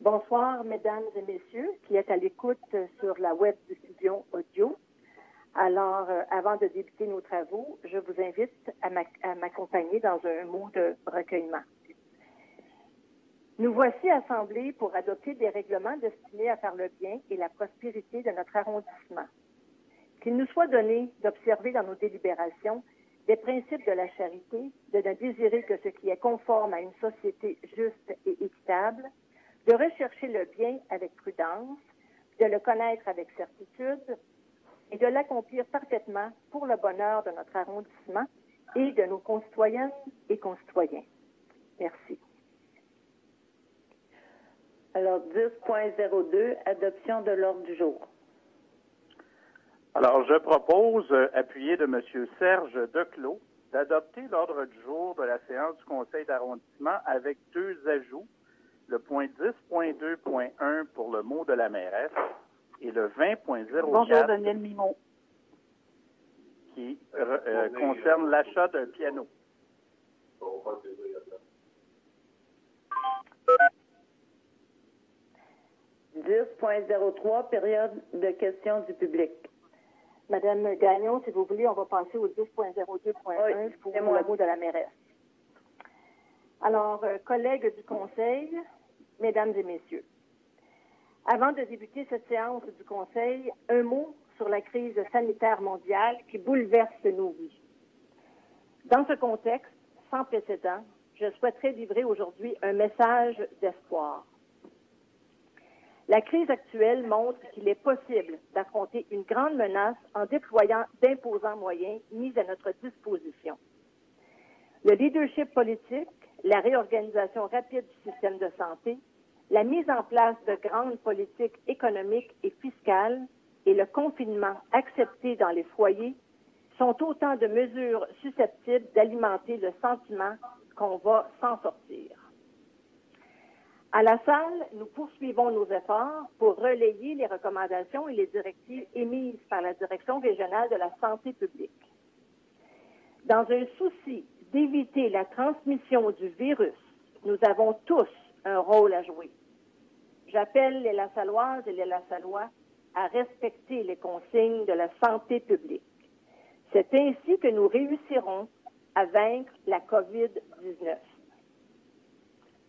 Bonsoir, mesdames et messieurs, qui êtes à l'écoute sur la web diffusion audio. Alors, avant de débuter nos travaux, je vous invite à m'accompagner dans un mot de recueillement. Nous voici assemblés pour adopter des règlements destinés à faire le bien et la prospérité de notre arrondissement. Qu'il nous soit donné d'observer dans nos délibérations des principes de la charité, de ne désirer que ce qui est conforme à une société juste et équitable, de rechercher le bien avec prudence, de le connaître avec certitude et de l'accomplir parfaitement pour le bonheur de notre arrondissement et de nos concitoyennes et concitoyens. Merci. Alors, 10.02, adoption de l'ordre du jour. Alors, je propose, appuyé de M. Serge Declos, d'adopter l'ordre du jour de la séance du conseil d'arrondissement avec deux ajouts, le point 10.2.1 pour le mot de la mairesse et le 20.04 Bonjour, Daniel Mimon. Qui concerne l'achat d'un piano. 10.03, période de questions du public. Madame Gagnon, si vous voulez, on va passer au 10.02.1 pour le mot de la mairesse. Alors, collègues du Conseil, mesdames et messieurs, avant de débuter cette séance du Conseil, un mot sur la crise sanitaire mondiale qui bouleverse nos vies. Dans ce contexte sans précédent, je souhaiterais livrer aujourd'hui un message d'espoir. La crise actuelle montre qu'il est possible d'affronter une grande menace en déployant d'imposants moyens mis à notre disposition. Le leadership politique, la réorganisation rapide du système de santé, la mise en place de grandes politiques économiques et fiscales et le confinement accepté dans les foyers sont autant de mesures susceptibles d'alimenter le sentiment qu'on va s'en sortir. À la salle, nous poursuivons nos efforts pour relayer les recommandations et les directives émises par la Direction régionale de la santé publique. Dans un souci d'éviter la transmission du virus, nous avons tous un rôle à jouer. J'appelle les Lassalloises et les Lassallois à respecter les consignes de la santé publique. C'est ainsi que nous réussirons à vaincre la COVID-19.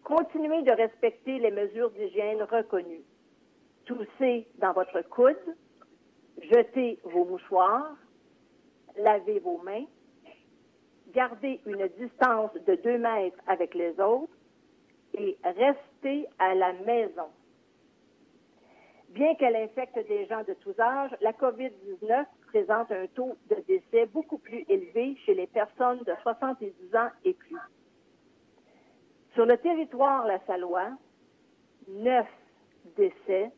Continuez de respecter les mesures d'hygiène reconnues. Toussez dans votre coude, jetez vos mouchoirs, lavez vos mains, gardez une distance de 2 mètres avec les autres et restez à la maison. Bien qu'elle infecte des gens de tous âges, la COVID-19 présente un taux de décès beaucoup plus élevé chez les personnes de 70 ans et plus. Sur le territoire lassallois, 9 décès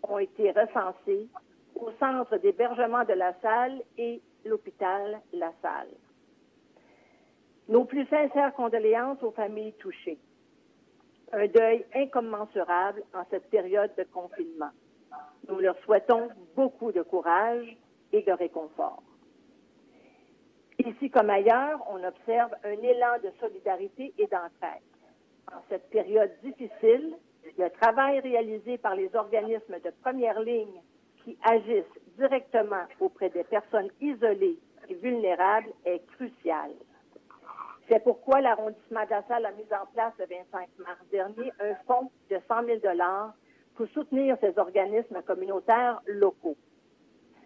ont été recensés au centre d'hébergement de La Salle et l'hôpital La Salle. Nos plus sincères condoléances aux familles touchées. Un deuil incommensurable en cette période de confinement. Nous leur souhaitons beaucoup de courage et de réconfort. Ici comme ailleurs, on observe un élan de solidarité et d'entraide. En cette période difficile, le travail réalisé par les organismes de première ligne qui agissent directement auprès des personnes isolées et vulnérables est crucial. C'est pourquoi l'arrondissement de La Salle a mis en place le 25 mars dernier un fonds de 100 000 $ pour soutenir ces organismes communautaires locaux.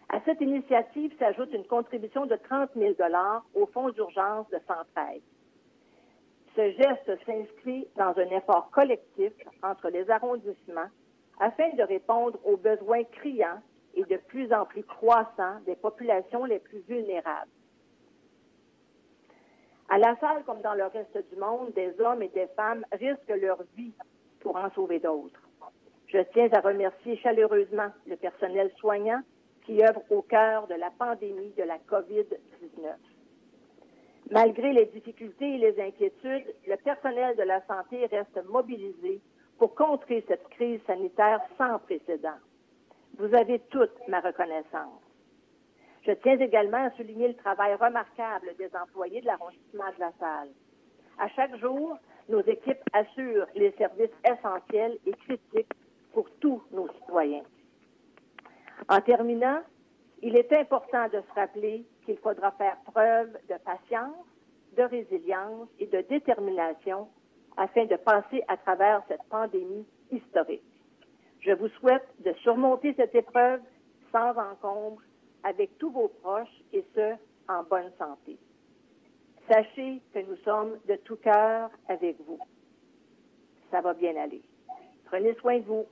À cette initiative s'ajoute une contribution de 30 000 $ au fonds d'urgence de Centraide. Ce geste s'inscrit dans un effort collectif entre les arrondissements afin de répondre aux besoins criants et de plus en plus croissants des populations les plus vulnérables. À La Salle, comme dans le reste du monde, des hommes et des femmes risquent leur vie pour en sauver d'autres. Je tiens à remercier chaleureusement le personnel soignant qui œuvre au cœur de la pandémie de la COVID-19. Malgré les difficultés et les inquiétudes, le personnel de la santé reste mobilisé pour contrer cette crise sanitaire sans précédent. Vous avez toute ma reconnaissance. Je tiens également à souligner le travail remarquable des employés de l'arrondissement de La Salle. À chaque jour, nos équipes assurent les services essentiels et critiques pour tous nos citoyens. En terminant, il est important de se rappeler qu'il faudra faire preuve de patience, de résilience et de détermination afin de passer à travers cette pandémie historique. Je vous souhaite de surmonter cette épreuve sans encombre avec tous vos proches et ce, en bonne santé. Sachez que nous sommes de tout cœur avec vous. Ça va bien aller. Prenez soin de vous.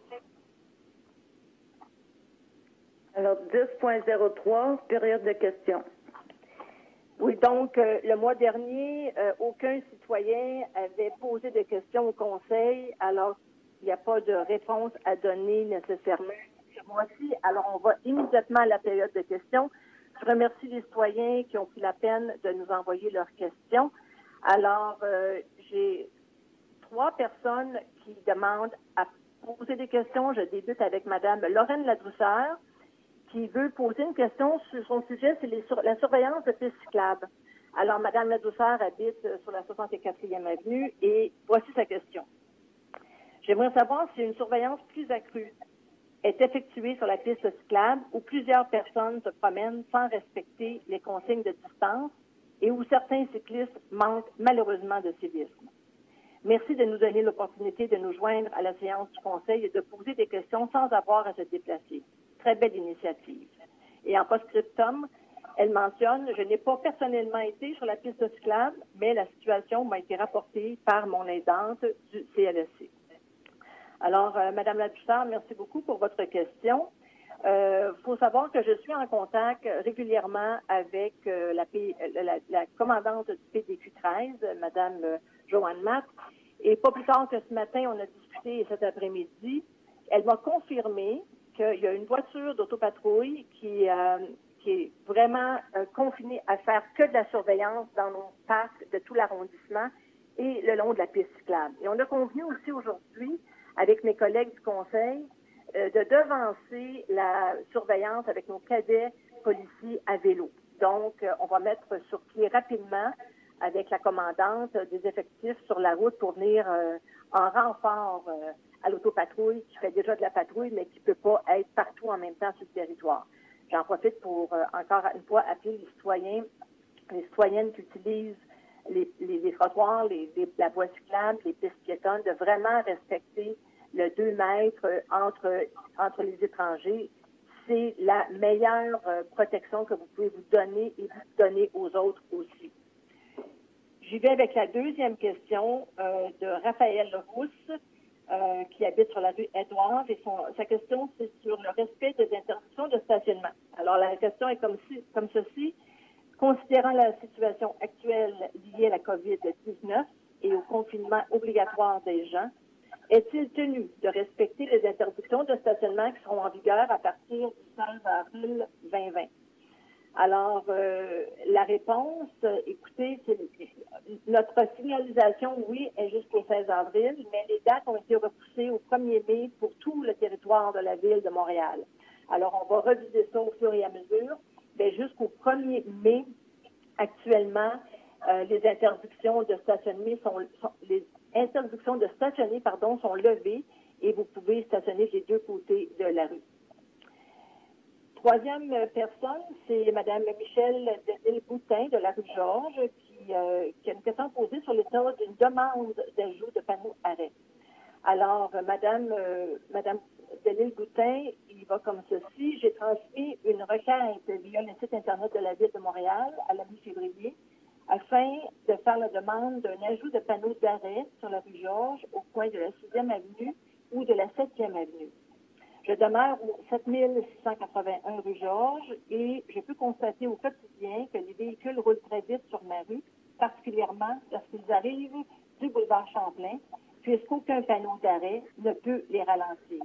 Alors, 10.03, période de questions. Oui, donc, le mois dernier, aucun citoyen avait posé de questions au Conseil, alors il n'y a pas de réponse à donner nécessairement ce mois-ci. Alors, on va immédiatement à la période de questions. Je remercie les citoyens qui ont pris la peine de nous envoyer leurs questions. Alors, j'ai 3 personnes qui demandent à poser des questions. Je débute avec Mme Lorraine Ladouceur, qui veut poser une question sur son sujet, c'est la surveillance de pistes cyclables. Alors, Mme Ladouceur habite sur la 64e avenue et voici sa question. J'aimerais savoir si une surveillance plus accrue est effectuée sur la piste cyclable où plusieurs personnes se promènent sans respecter les consignes de distance et où certains cyclistes manquent malheureusement de civisme. Merci de nous donner l'opportunité de nous joindre à la séance du Conseil et de poser des questions sans avoir à se déplacer. Très belle initiative. Et en post-scriptum, elle mentionne « Je n'ai pas personnellement été sur la piste cyclable, mais la situation m'a été rapportée par mon aidante du CLSC. » Alors, Madame Ladouceur, merci beaucoup pour votre question. Faut savoir que je suis en contact régulièrement avec la commandante du PDQ 13, Madame Joanne Matt, et pas plus tard que ce matin, on a discuté cet après-midi. Elle m'a confirmé qu'il y a une voiture d'autopatrouille qui est vraiment confinée à faire que de la surveillance dans nos parcs de tout l'arrondissement et le long de la piste cyclable. Et on a convenu aussi aujourd'hui, avec mes collègues du Conseil, de devancer la surveillance avec nos cadets policiers à vélo. Donc, on va mettre sur pied rapidement, avec la commandante, des effectifs sur la route pour venir en renfort à l'autopatrouille qui fait déjà de la patrouille, mais qui ne peut pas être partout en même temps sur le territoire. J'en profite pour encore une fois appeler les citoyennes qui utilisent les trottoirs, la voie cyclable, les pistes piétonnes, de vraiment respecter le 2 mètres entre les étrangers. C'est la meilleure protection que vous pouvez vous donner et vous donner aux autres aussi. J'y vais avec la deuxième question de Raphaël Rousse, qui habite sur la rue Édouard. Et sa question, c'est sur le respect des interdictions de stationnement. Alors, la question est comme ceci. Considérant la situation actuelle liée à la COVID-19 et au confinement obligatoire des gens, est-il tenu de respecter les interdictions de stationnement qui seront en vigueur à partir du 16 avril 2020? Alors, la réponse, écoutez, notre signalisation, oui, est jusqu'au 16 avril, mais les dates ont été repoussées au 1er mai pour tout le territoire de la ville de Montréal. Alors, on va reviser ça au fur et à mesure. Mais jusqu'au 1er mai, actuellement, les interdictions de stationner sont levées et vous pouvez stationner des deux côtés de la rue. Troisième personne, c'est Mme Michelle Delisle-Boutin de la rue Georges qui a une question posée sur l'état d'une demande d'ajout de panneaux arrêt. Alors, Madame Delisle-Boutin, il va comme ceci. J'ai transmis une requête via le site Internet de la Ville de Montréal à la mi-février afin de faire la demande d'un ajout de panneaux d'arrêt sur la rue Georges au coin de la 6e avenue ou de la 7e avenue. Je demeure au 7681 rue Georges et je peux constater au quotidien que les véhicules roulent très vite sur ma rue, particulièrement lorsqu'ils arrivent du boulevard Champlain, puisqu'aucun panneau d'arrêt ne peut les ralentir.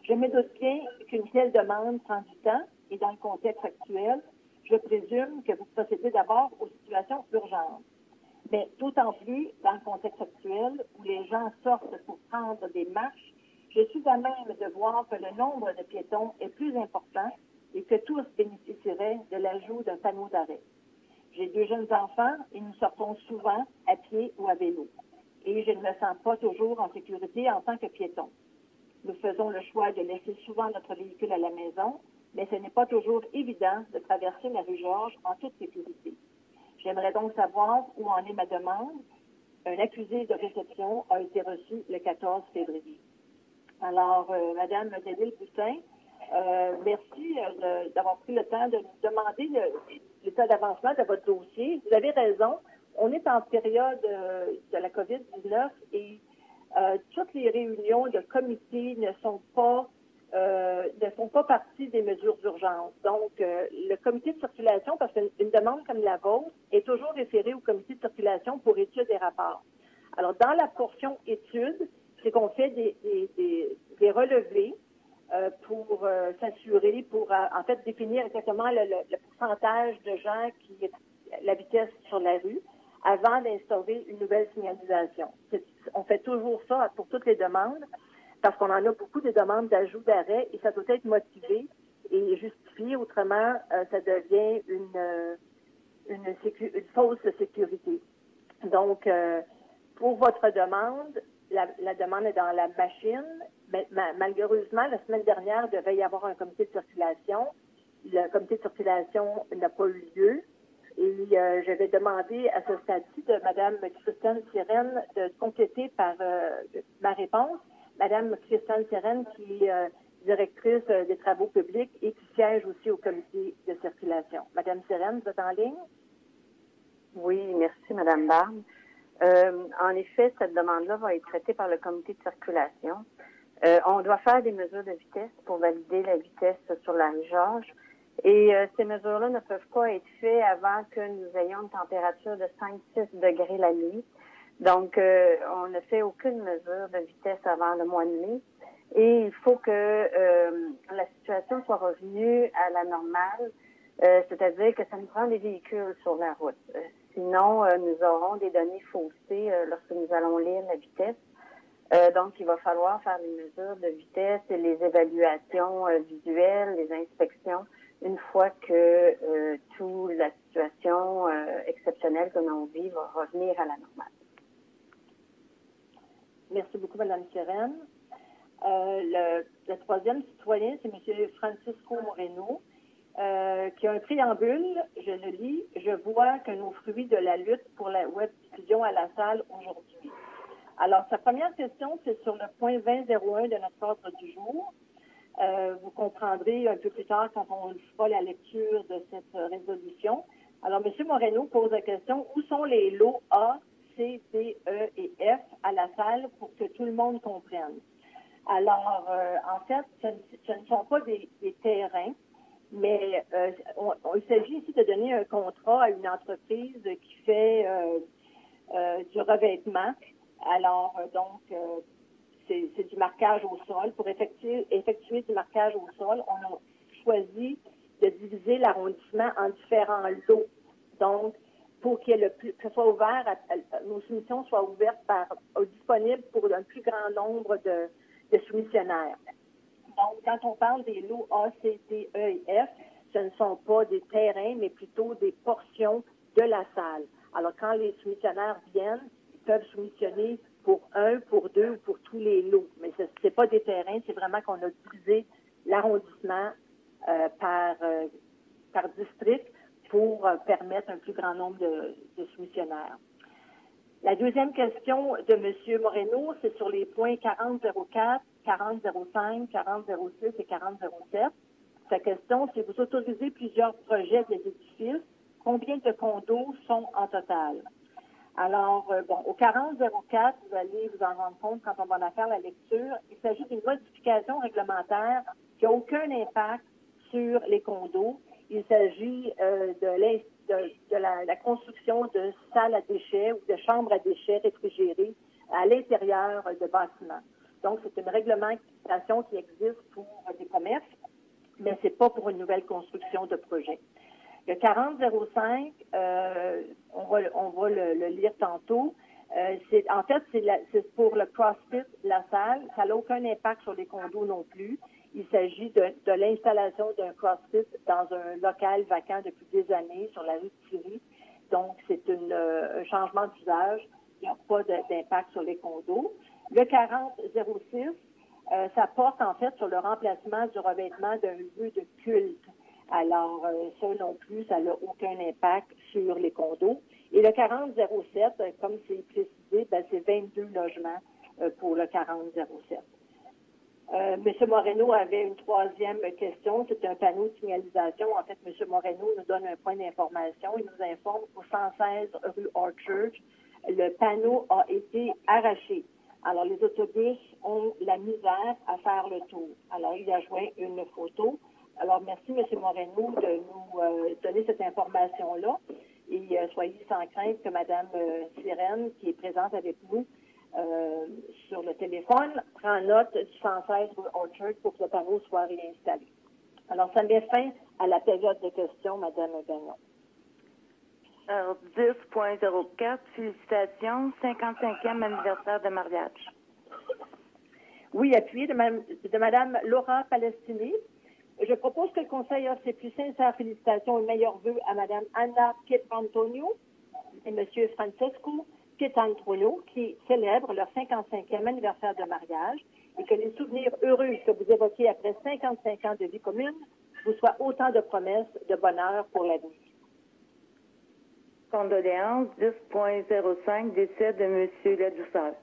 Je me doute bien qu'une telle demande prend du temps et dans le contexte actuel, je présume que vous procédez d'abord aux situations urgentes. Mais d'autant plus dans le contexte actuel où les gens sortent pour prendre des marches, je suis à même de voir que le nombre de piétons est plus important et que tous bénéficieraient de l'ajout d'un panneau d'arrêt. J'ai 2 jeunes enfants et nous sortons souvent à pied ou à vélo. et je ne me sens pas toujours en sécurité en tant que piéton. Nous faisons le choix de laisser souvent notre véhicule à la maison, mais ce n'est pas toujours évident de traverser la rue Georges en toute sécurité. J'aimerais donc savoir où en est ma demande. Un accusé de réception a été reçu le 14 février. Alors, Madame Débile Boutin, merci d'avoir pris le temps de nous demander l'état d'avancement de votre dossier. Vous avez raison. On est en période de la COVID-19 et toutes les réunions de comité ne font pas partie des mesures d'urgence. Donc, le comité de circulation, parce qu'une demande comme la vôtre est toujours référée au comité de circulation pour étude des rapports. Alors, dans la portion études, c'est qu'on fait des relevés pour s'assurer, pour en fait définir exactement le pourcentage de gens qui la vitesse sur la rue avant d'instaurer une nouvelle signalisation. On fait toujours ça pour toutes les demandes parce qu'on en a beaucoup de demandes d'ajout d'arrêt et ça doit être motivé et justifié. Autrement, ça devient une fausse sécurité. Donc, pour votre demande, la demande est dans la machine. Mais, malheureusement, la semaine dernière, il devait y avoir un comité de circulation. Le comité de circulation n'a pas eu lieu. Et je vais demander à ce stade-ci de Mme Christiane Sirène de compléter par ma réponse. Mme Christiane Sirène, qui est directrice des travaux publics et qui siège aussi au comité de circulation. Mme Sirène, vous êtes en ligne? Oui, merci, Mme Barbe. En effet, cette demande-là va être traitée par le comité de circulation. On doit faire des mesures de vitesse pour valider la vitesse sur la rue Georges. Et ces mesures-là ne peuvent pas être faites avant que nous ayons une température de 5-6 degrés la nuit. Donc, on ne fait aucune mesure de vitesse avant le mois de mai. Et il faut que la situation soit revenue à la normale, c'est-à-dire que ça nous prend des véhicules sur la route. Sinon, nous aurons des données faussées lorsque nous allons lire la vitesse. Donc, il va falloir faire les mesures de vitesse et les évaluations visuelles, les inspections, une fois que toute la situation exceptionnelle que l'on vit va revenir à la normale. Merci beaucoup, Mme Sirène. Le troisième citoyen, c'est M. Francisco Moreno, qui a un préambule, je le lis, « Je vois que nos fruits de la lutte pour la web diffusion à la salle aujourd'hui ». Alors, sa première question, c'est sur le point 20.01 de notre ordre du jour. Vous comprendrez un peu plus tard quand on fera la lecture de cette résolution. Alors, M. Moreno pose la question, où sont les lots A, C, D, E et F à la salle pour que tout le monde comprenne? Alors, en fait, ce ne sont pas des terrains, mais il s'agit ici de donner un contrat à une entreprise qui fait du revêtement. Alors, donc, c'est du marquage au sol. Pour effectuer du marquage au sol, on a choisi de diviser l'arrondissement en différents lots. Donc, pour qu'il y ait que ce soit ouvert, nos soumissions soient ouvertes disponibles pour un plus grand nombre de soumissionnaires. Donc, quand on parle des lots A, C, D, E et F, ce ne sont pas des terrains, mais plutôt des portions de la salle. Alors, quand les soumissionnaires viennent, ils peuvent soumissionner pour un, pour deux ou pour tous les lots. Mais ce n'est pas des terrains, c'est vraiment qu'on a divisé l'arrondissement par district pour permettre un plus grand nombre de soumissionnaires. La deuxième question de M. Moreno, c'est sur les points 40.04, 40.05, 40.06 et 40.07. Sa question, c'est vous autorisez plusieurs projets des édifices. Combien de condos sont en total? Alors, au 40.04, vous allez vous en rendre compte quand on va en faire la lecture. Il s'agit d'une modification réglementaire qui n'a aucun impact sur les condos. Il s'agit de la construction de salles à déchets ou de chambres à déchets réfrigérées à l'intérieur de bâtiments. Donc, c'est une réglementation qui existe pour des commerces, mais c'est pas pour une nouvelle construction de projet. Le 40.05, on va le lire tantôt. C'est pour le CrossFit, la salle. Ça n'a aucun impact sur les condos non plus. Il s'agit de l'installation d'un CrossFit dans un local vacant depuis des années sur la rue de Thierry. Donc, c'est un changement d'usage. Il n'y a pas d'impact sur les condos. Le 4006, ça porte en fait sur le remplacement du revêtement d'un lieu de culte. Alors, ça non plus, ça n'a aucun impact sur les condos. Et le 4007, comme c'est précisé, c'est 22 logements pour le 4007. M. Moreno avait une troisième question. C'est un panneau de signalisation. En fait, M. Moreno nous donne un point d'information. Il nous informe qu'au 116 rue Orchard, le panneau a été arraché. Alors, les autobus ont la misère à faire le tour. Alors, il a joint une photo. Alors, merci, M. Moreno, de nous donner cette information-là. Et soyez sans crainte que Mme Sirène, qui est présente avec nous sur le téléphone, prend note du 116 rue Orchard pour que le panneau soit réinstallé. Alors, ça met fin à la période de questions, Mme Gagnon. Alors, 10.04, félicitations, 55e anniversaire de mariage. Oui, appuyé de Mme Laura Palestini. Je propose que le Conseil offre ses plus sincères félicitations et meilleurs vœux à Mme Anna Pietrantonio et M. Francesco Pietantrolo, qui célèbrent leur 55e anniversaire de mariage, et que les souvenirs heureux que vous évoquez après 55 ans de vie commune vous soient autant de promesses de bonheur pour l'avenir. Condoléances, 10.05, décès de M. Ladouceur.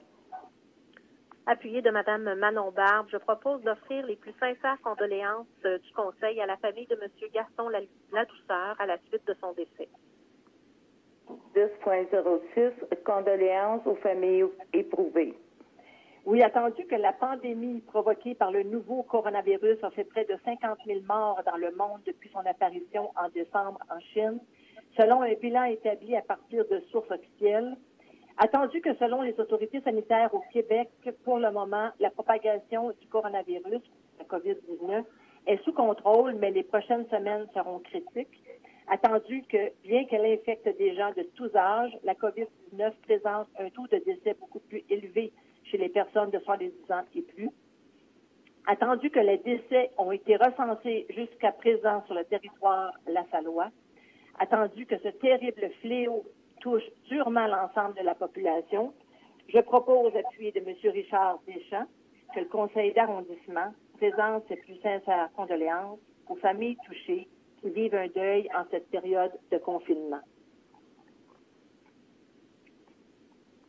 Appuyé de Mme Manon Barbe, je propose d'offrir les plus sincères condoléances du Conseil à la famille de M. Gaston Ladouceur à la suite de son décès. 10.06, condoléances aux familles éprouvées. Oui, attendu que la pandémie provoquée par le nouveau coronavirus a fait près de 50 000 morts dans le monde depuis son apparition en décembre en Chine, selon un bilan établi à partir de sources officielles. Attendu que selon les autorités sanitaires au Québec, pour le moment, la propagation du coronavirus, la COVID-19, est sous contrôle, mais les prochaines semaines seront critiques. Attendu que, bien qu'elle infecte des gens de tous âges, la COVID-19 présente un taux de décès beaucoup plus élevé chez les personnes de 70 ans et plus. Attendu que les décès ont été recensés jusqu'à présent sur le territoire lasallois. Attendu que ce terrible fléau touche durement l'ensemble de la population, je propose, appuyé de M. Richard Deschamps, que le Conseil d'arrondissement présente ses plus sincères condoléances aux familles touchées qui vivent un deuil en cette période de confinement.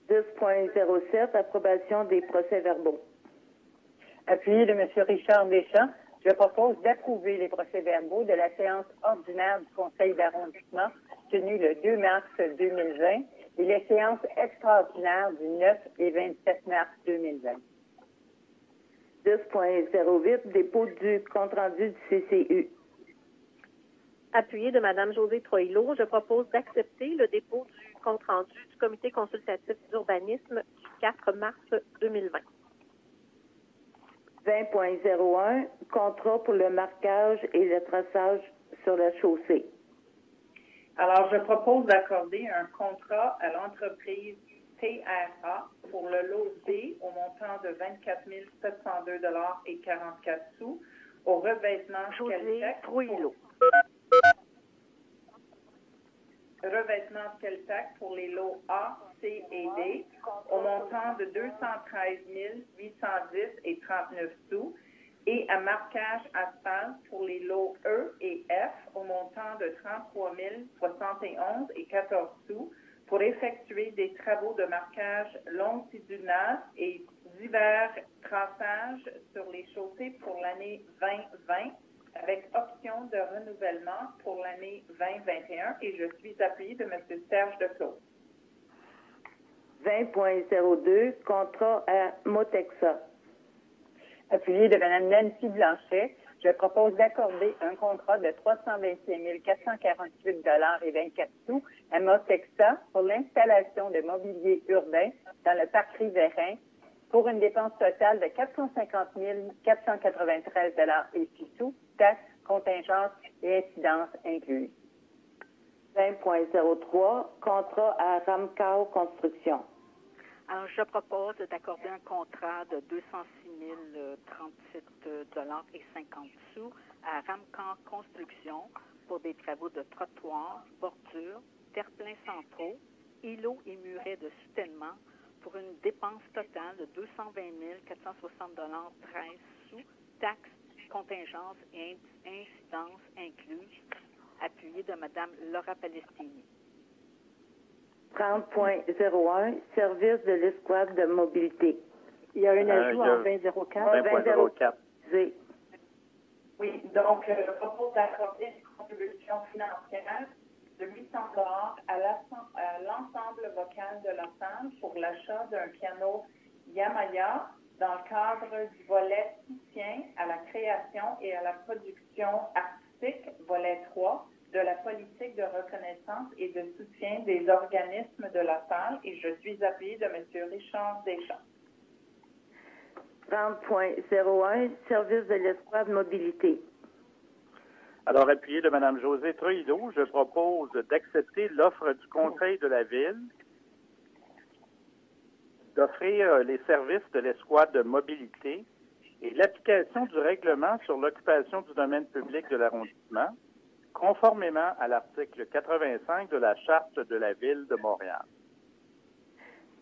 10.07, approbation des procès-verbaux. Appuyé de M. Richard Deschamps, je propose d'approuver les procès-verbaux de la séance ordinaire du Conseil d'arrondissement tenue le 2 mars 2020 et les séances extraordinaires du 9 et 27 mars 2020. 10.08, dépôt du compte-rendu du CCU. Appuyé de Mme Josée Troillo, je propose d'accepter le dépôt du compte-rendu du Comité consultatif d'urbanisme du 4 mars 2020. 20.01, contrat pour le marquage et le traçage sur la chaussée. Alors, je propose d'accorder un contrat à l'entreprise TRA pour le lot D au montant de 24 702,44 au revêtement Skeltec. Revêtement Skeltec pour les lots A, C et D au montant de 213 810 et 39 sous et à marquage asphalte pour les lots E et F au montant de 33 071 et 14 sous pour effectuer des travaux de marquage longitudinal et divers traçages sur les chaussées pour l'année 2020 avec option de renouvellement pour l'année 2021 et je suis appuyée de M. Serge Declos. 20.02, contrat à Motexa. Appuyé de Mme Nancy Blanchet, je propose d'accorder un contrat de 325 448 et 24 sous à Motexa pour l'installation de mobilier urbain dans le parc riverain pour une dépense totale de 450 493 et 6 sous, taxes, contingences et incidences incluses. 20.03, contrat à Ramcao Construction. Alors, je propose d'accorder un contrat de 206 037 et 50 sous à Ramcan Construction pour des travaux de trottoirs, bordures, terre-pleins centraux, îlots et murets de soutènement pour une dépense totale de 220 460 13 sous, taxes, contingences et incidences incluses, appuyé de Mme Laura Palestini. 30.01, service de l'escouade de mobilité. Il y a un ajout en 2004. 20.04. Oui, donc je propose d'accorder une contribution financière de 800 à l'ensemble vocal de la salle pour l'achat d'un piano Yamaya dans le cadre du volet soutien à la création et à la production artistique, volet 3, de la politique de reconnaissance et de soutien des organismes de la salle, et je suis appuyée de M. Richard Deschamps. 30.01, service de l'escouade mobilité. Alors, appuyé de Mme Josée Troïdeau, je propose d'accepter l'offre du Conseil de la Ville d'offrir les services de l'escouade de mobilité et l'application du règlement sur l'occupation du domaine public de l'arrondissement, conformément à l'article 85 de la Charte de la Ville de Montréal.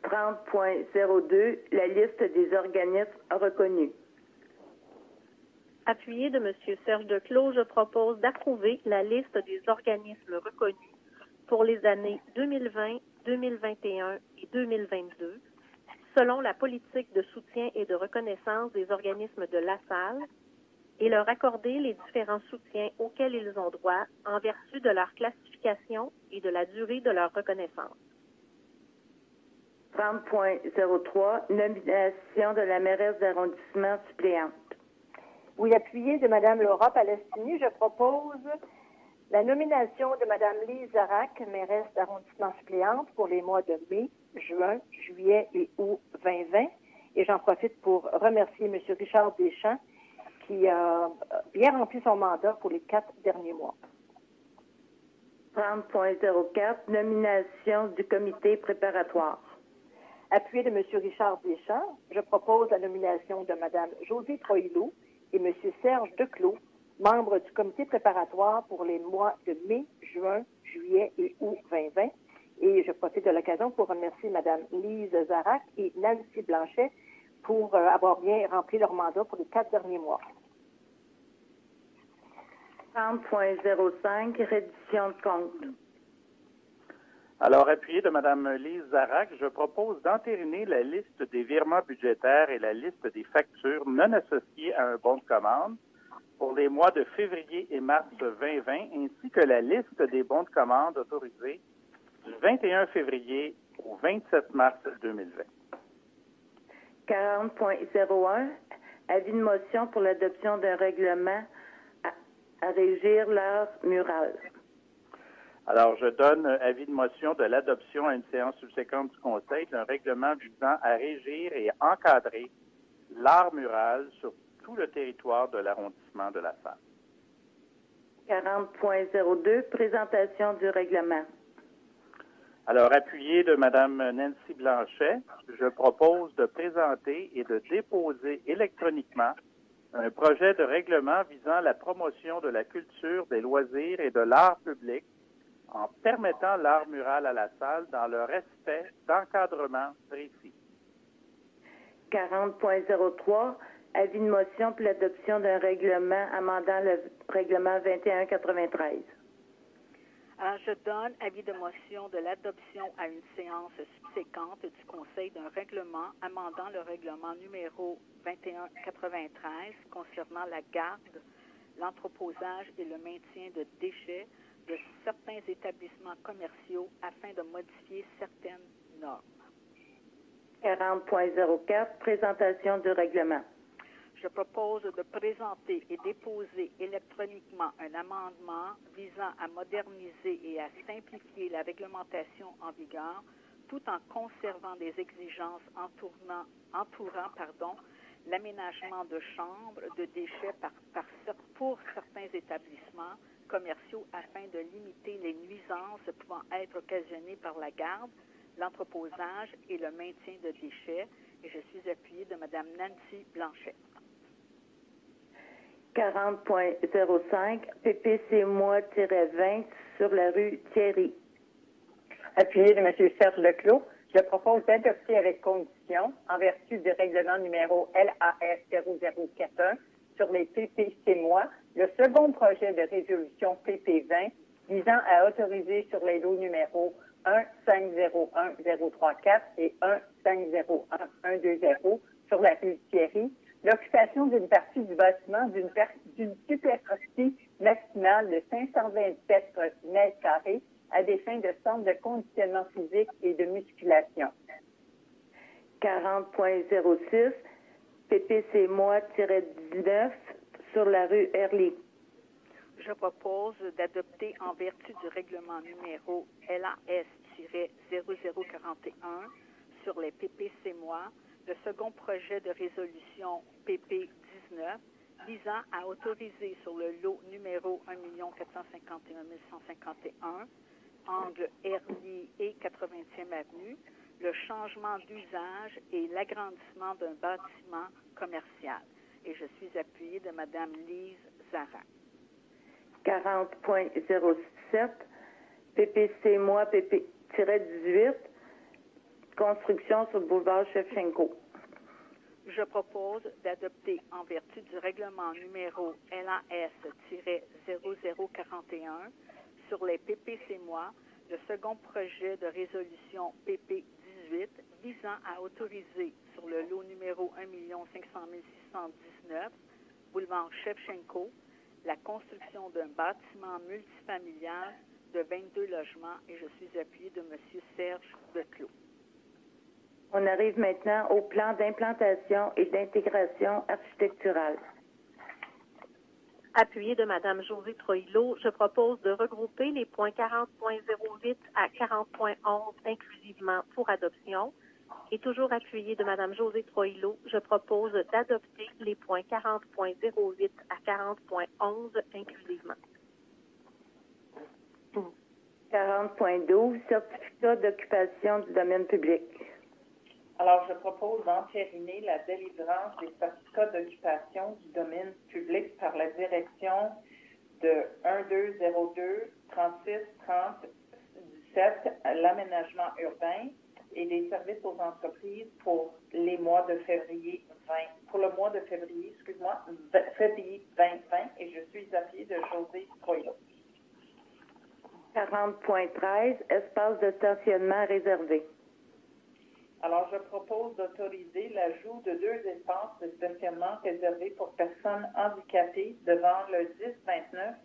30.02, la liste des organismes reconnus. Appuyé de M. Serge Declos, je propose d'approuver la liste des organismes reconnus pour les années 2020, 2021 et 2022, selon la politique de soutien et de reconnaissance des organismes de la salle, et leur accorder les différents soutiens auxquels ils ont droit en vertu de leur classification et de la durée de leur reconnaissance. 30.03, nomination de la mairesse d'arrondissement suppléante. Oui, appuyé de Mme Laura Palestini, je propose la nomination de Mme Lise Zarac, mairesse d'arrondissement suppléante pour les mois de mai, juin, juillet et août 2020. Et j'en profite pour remercier M. Richard Deschamps qui a bien rempli son mandat pour les 4 derniers mois. 30.04, nomination du comité préparatoire. Appuyé de M. Richard Deschamps, je propose la nomination de Mme Josée Troïdeau et M. Serge Declos, membres du comité préparatoire pour les mois de mai, juin, juillet et août 2020. Et je profite de l'occasion pour remercier Mme Lise Zarac et Nancy Blanchet pour avoir bien rempli leur mandat pour les 4 derniers mois. 30.05, reddition de compte. Alors, appuyé de Mme Lise Zarac, je propose d'entériner la liste des virements budgétaires et la liste des factures non associées à un bon de commande pour les mois de février et mars 2020, ainsi que la liste des bons de commande autorisés du 21 février au 27 mars 2020. 40.01, avis de motion pour l'adoption d'un règlement à régir l'art mural. Alors, je donne avis de motion de l'adoption à une séance subséquente du Conseil d'un règlement visant à régir et encadrer l'art mural sur tout le territoire de l'arrondissement de la Salle. 40.02, présentation du règlement. Alors, appuyé de Mme Nancy Blanchet, je propose de présenter et de déposer électroniquement un projet de règlement visant la promotion de la culture, des loisirs et de l'art public en permettant l'art mural à la salle dans le respect d'encadrements précis. 40.03, avis de motion pour l'adoption d'un règlement amendant le règlement 2193. Alors, je donne avis de motion de l'adoption à une séance subséquente du Conseil d'un règlement amendant le règlement numéro 2193 concernant la garde, l'entreposage et le maintien de déchets de certains établissements commerciaux afin de modifier certaines normes. 40.04, présentation du règlement. Je propose de présenter et déposer électroniquement un amendement visant à moderniser et à simplifier la réglementation en vigueur tout en conservant des exigences entourant l'aménagement de chambres de déchets pour certains établissements commerciaux afin de limiter les nuisances pouvant être occasionnées par la garde, l'entreposage et le maintien de déchets. Et je suis appuyée de Mme Nancy Blanchet. 40.05, PPC-moi-20 sur la rue Thierry. Appuyé de M. Serge Leclos, je propose d'adopter avec condition, en vertu du règlement numéro LAS 0041 sur les PP-CMOI, le second projet de résolution PP20 visant à autoriser sur les lots numéros 1501034 et 1501120 sur la rue Thierry, l'occupation d'une partie du bâtiment d'une superficie maximale de 527 mètres carrés à des fins de centre de conditionnement physique et de musculation. 40.06, PPC-MOI-19 sur la rue Herly. Je propose d'adopter en vertu du règlement numéro LAS-0041 sur les PPC-MOI le second projet de résolution PP19 visant à autoriser sur le lot numéro 1 451 151, angle Herly et 80e avenue, le changement d'usage et l'agrandissement d'un bâtiment commercial. Et je suis appuyée de Mme Lise Zarac. 40.07, PPC-MOI PP-18, construction sur le boulevard Shevchenko. Je propose d'adopter en vertu du règlement numéro LAS-0041 sur les PPC-MOI le second projet de résolution PP18 visant à autoriser sur le lot numéro 1 500 619, boulevard Shevchenko, la construction d'un bâtiment multifamilial de 22 logements et je suis appuyée de M. Serge Leclos. On arrive maintenant au plan d'implantation et d'intégration architecturale. Appuyée de Mme Josée Troilot, je propose de regrouper les points 40.08 à 40.11 inclusivement pour adoption. Et toujours appuyée de Mme Josée Troilot, je propose d'adopter les points 40.08 à 40.11 inclusivement. 40.12, certificat d'occupation du domaine public. Alors, je propose d'entériner la délivrance des certificats d'occupation du domaine public par la direction de 1202 36 30 17 l'aménagement urbain et des services aux entreprises pour les mois de février 2020 et je suis appuyée de Josée Troilot. 40.13, espace de stationnement réservé. Alors, je propose d'autoriser l'ajout de 2 espaces de stationnement réservés pour personnes handicapées devant le 1029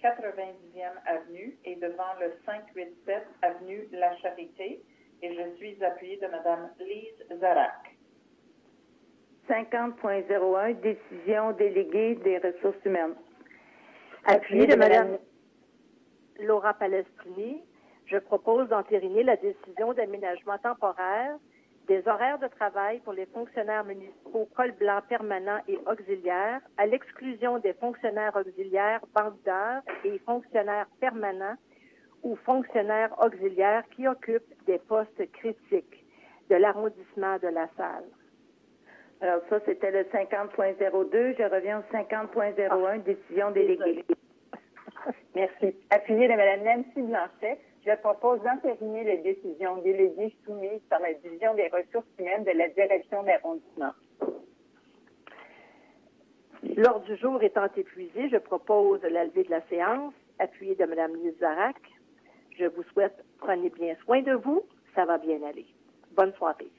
90e avenue et devant le 587 avenue La Charité. Et je suis appuyée de Mme Lise Zarac. 50.01, décision déléguée des ressources humaines. Appuyée de Mme Laura Palestini, je propose d'entériner la décision d'aménagement temporaire des horaires de travail pour les fonctionnaires municipaux col blanc permanents et auxiliaires, à l'exclusion des fonctionnaires auxiliaires bandeurs et fonctionnaires permanents ou fonctionnaires auxiliaires qui occupent des postes critiques de l'arrondissement de La Salle. Alors ça, c'était le 50.02. Je reviens au 50.01, décision déléguée. Merci. Appuyé de Mme Nancy Blanchet, je propose d'entériner les décisions déléguées soumises par la Division des ressources humaines de la direction d'arrondissement. L'ordre du jour étant épuisé, je propose la levée de la séance, appuyée de Mme Lise Zarac. Je vous souhaite, prenez bien soin de vous, ça va bien aller. Bonne soirée.